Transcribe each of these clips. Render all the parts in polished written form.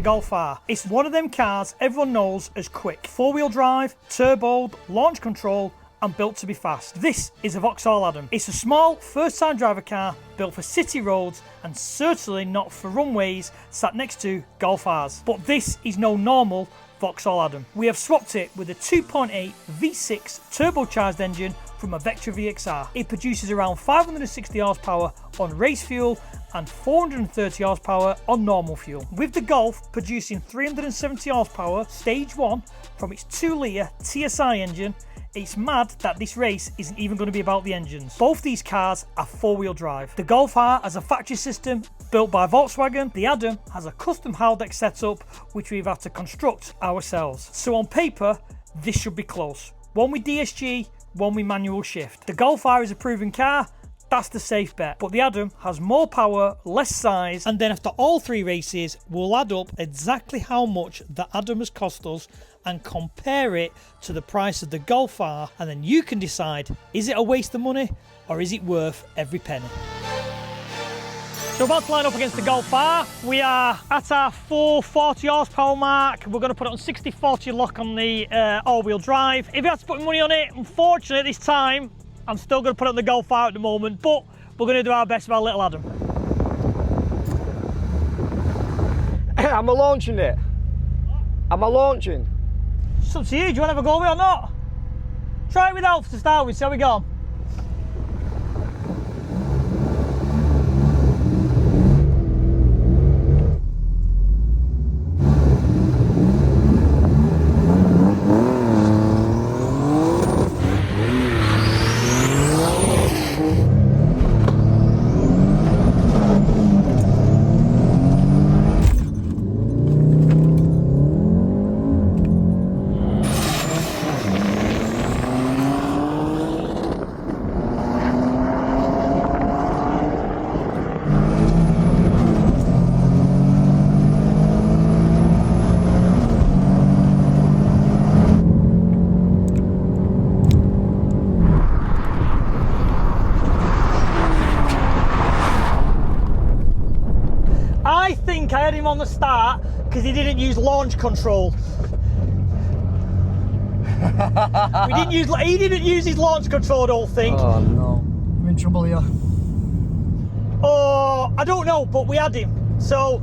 Golf R. It's one of them cars everyone knows as quick. Four-wheel drive, turboed, launch control, and built to be fast. This is a Vauxhall Adam. It's a small, first-time driver car built for city roads and certainly not for runways sat next to Golf Rs. But this is no normal Vauxhall Adam. We have swapped it with a 2.8 V6 turbocharged engine from a Vectra VXR. It produces around 560 horsepower on race fuel and 430 horsepower on normal fuel. With the Golf producing 370 horsepower stage 1 from its 2-litre TSI engine, it's mad that this race isn't even going to be about the engines. Both these cars are four-wheel drive. The Golf R has a factory system built by Volkswagen. The Adam has a custom Haldex setup which we've had to construct ourselves. So on paper, this should be close. One with DSG, one with manual shift. The Golf R is a proven car. That's the safe bet. But the Adam has more power, less size, and then after all 3 races, we'll add up exactly how much the Adam has cost us and compare it to the price of the Golf R, and then you can decide, is it a waste of money or is it worth every penny? So about to line up against the Golf R. We are at our 440 horsepower mark. We're going to put it on 60-40 lock on the all-wheel drive. If you had to put money on it, unfortunately this time, I'm still going to put it on the Golf R at the moment, but we're going to do our best with our little Adam. Am I launching it? Am I launching? It's up to you. Do you want to have a go with it or not? Try it with Alf to start with, see how we go. I think I had him on the start because he didn't use launch control. He didn't use his launch control, I don't think. Oh no, I'm in trouble here. Oh, I don't know, but we had him. So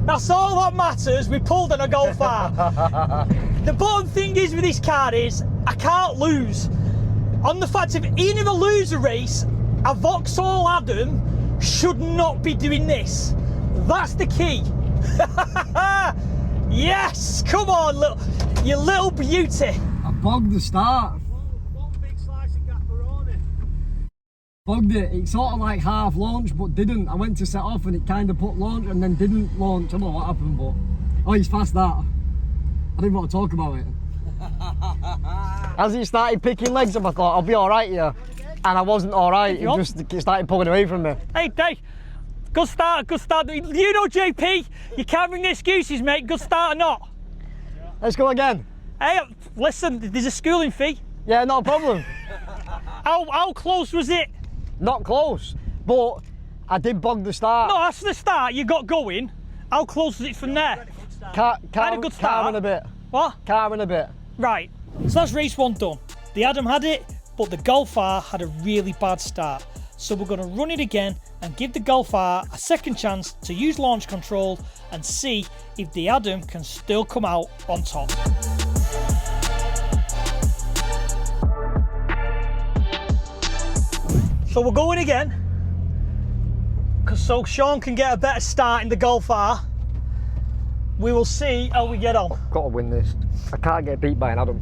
that's all that matters. We pulled on a Golf R. The bottom thing is with this car is I can't lose. On the fact of even if I lose a race, a Vauxhall Adam should not be doing this. That's the key. Yes, come on, you little beauty. I bogged the start. One big slice of pepperoni. Bogged it. It sort of like half launched, but didn't. I went to set off and it kind of put launch and then didn't launch. I don't know what happened, but oh, he's fast that. I didn't want to talk about it. As he started picking legs up, I thought I'll be all right here, and I wasn't all right. He just started pulling away from me. Hey, good start, good start. You know, JP, you can't bring the excuses, mate. Good start or not. Let's go again. Hey, listen, there's a schooling fee. Yeah, not a problem. How close was it? Not close, but I did bog the start. No, that's the start. You got going. How close was it from there? I had a good start. Calming a bit. What? Calming a bit. Right. So that's race 1 done. The Adam had it, but the Golf R had a really bad start. So we're going to run it again and give the Golf R a second chance to use launch control and see if the Adam can still come out on top. So we're going again, so Sean can get a better start in the Golf R. We will see how we get on. Got to win this. I can't get beat by an Adam.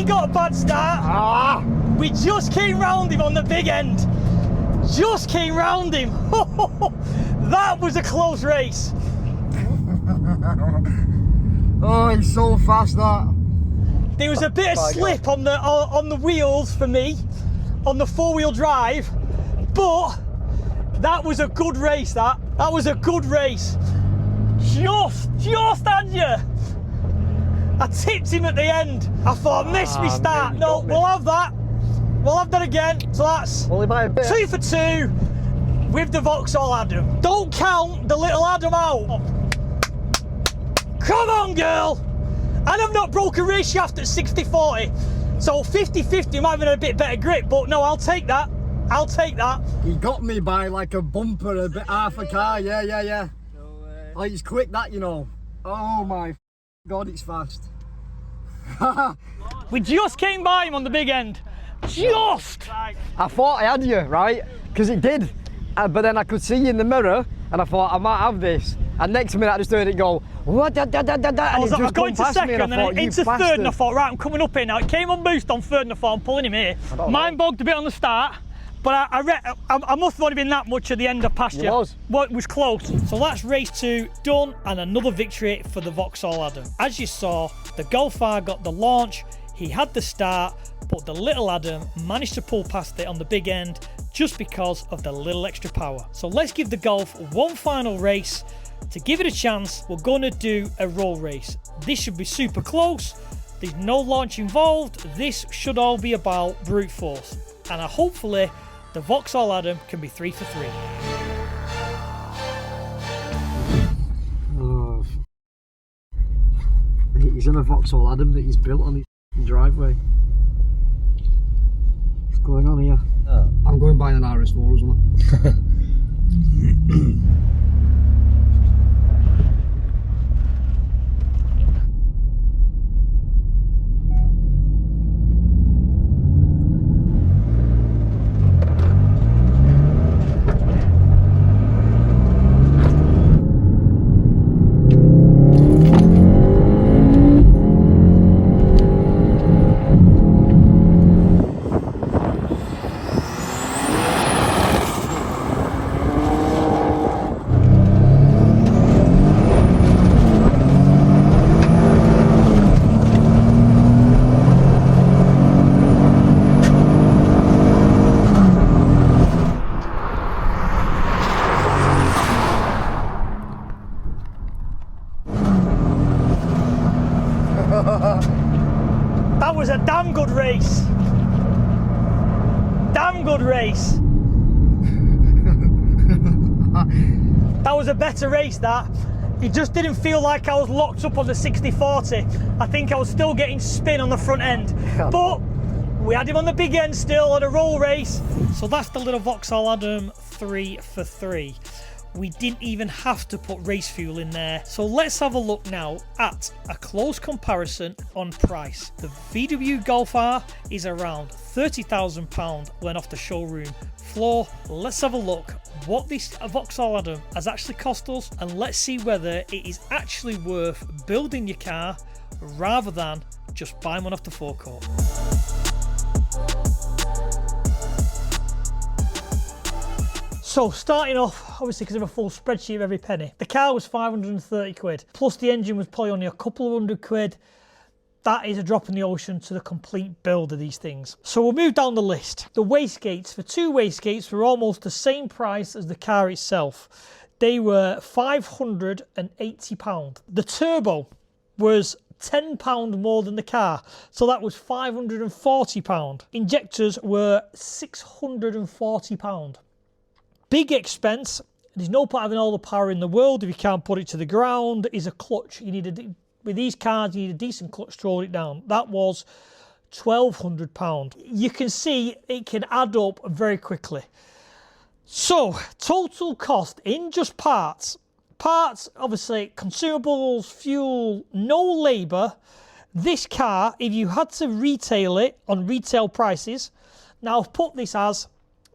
got a bad start. We just came round him on the big end. Just came round him. That was a close race. Oh, he's so fast, that. There was a bit of slip on the wheels for me, on the four-wheel drive, but that was a good race, that was a good race. Just had you. I tipped him at the end. I thought, missed me start. No, we'll have that. We'll have that again. So that's 2 for 2 with the Vauxhall Adam. Don't count the little Adam out. Come on, girl. And I've not broke a race shaft at 60/40. So 50/50 might have been a bit better grip, but no, I'll take that. I'll take that. He got me by like a bumper, a bit half a car. Yeah. No way. Like, it's quick, that, you know. Oh my God, it's fast. We just came by him on the big end. Just! I thought I had you, right? Because it did. But then I could see you in the mirror and I thought I might have this. And next minute I just heard it go, what? And I was going to second and thought, then into third, and I thought, right, I'm coming up here now. It came on boost on third and I thought, I'm pulling him here. Mine bogged a bit on the start, but I must have only been that much at the end of pasture. It was. Well, it was close. So that's race 2 done, and another victory for the Vauxhall Adam. As you saw, the Golf R got the launch, he had the start, but the little Adam managed to pull past it on the big end just because of the little extra power. So let's give the Golf one final race. To give it a chance, we're going to do a roll race. This should be super close. There's no launch involved. This should all be about brute force. And hopefully, the Vauxhall Adam can be 3 for 3. Oh. He's in a Vauxhall Adam that he's built on his driveway. What's going on here? I'm going by an RS4 as well. That was a damn good race. Damn good race. That was a better race, that. It just didn't feel like I was locked up on the 60/40. I think I was still getting spin on the front end. But we had him on the big end still at a roll race. So that's the little Vauxhall Adam 3 for 3. We didn't even have to put race fuel in there. So let's have a look now at a close comparison on price. The VW Golf R is around £30,000 when off the showroom floor. Let's have a look what this Vauxhall Adam has actually cost us, and let's see whether it is actually worth building your car rather than just buying one off the forecourt. So starting off, obviously because of a full spreadsheet of every penny, the car was 530 quid, plus the engine was probably only a couple of hundred quid. That is a drop in the ocean to the complete build of these things. So we'll move down the list. The wastegates, for two wastegates, were almost the same price as the car itself. They were £580. The turbo was £10 more than the car, so that was £540. Injectors were £640. Big expense. There's no point having all the power in the world if you can't put it to the ground. Is a clutch. You need with these cars, you need a decent clutch to hold it down. That was £1,200. You can see it can add up very quickly. So total cost in just parts, obviously consumables, fuel, no labour. This car, if you had to retail it on retail prices, now I've put this as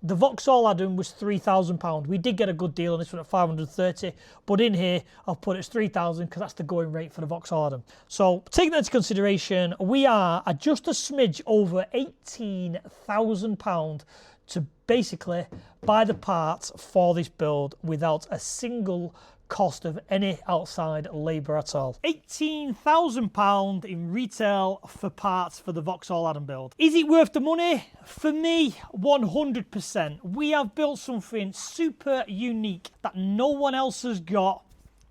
The Vauxhall Adam was £3,000. We did get a good deal on this one at 530, but in here I've put it as 3,000 because that's the going rate for the Vauxhall Adam. So taking that into consideration, we are at just a smidge over £18,000 to basically buy the parts for this build without a single cost of any outside labour at all. £18,000 in retail for parts for the Vauxhall Adam build. Is it worth the money? For me, 100%. We have built something super unique that no one else has got.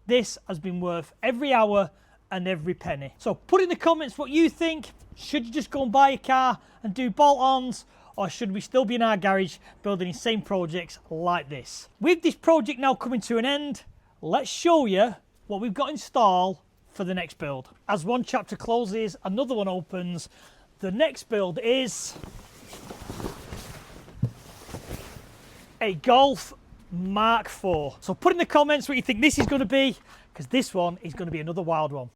This has been worth every hour and every penny. So put in the comments what you think. Should you just go and buy a car and do bolt-ons? Or should we still be in our garage building insane projects like this? With this project now coming to an end, let's show you what we've got in stall for the next build. As one chapter closes, another one opens. The next build is a Golf Mark IV. So put in the comments what you think this is going to be, because this one is going to be another wild one.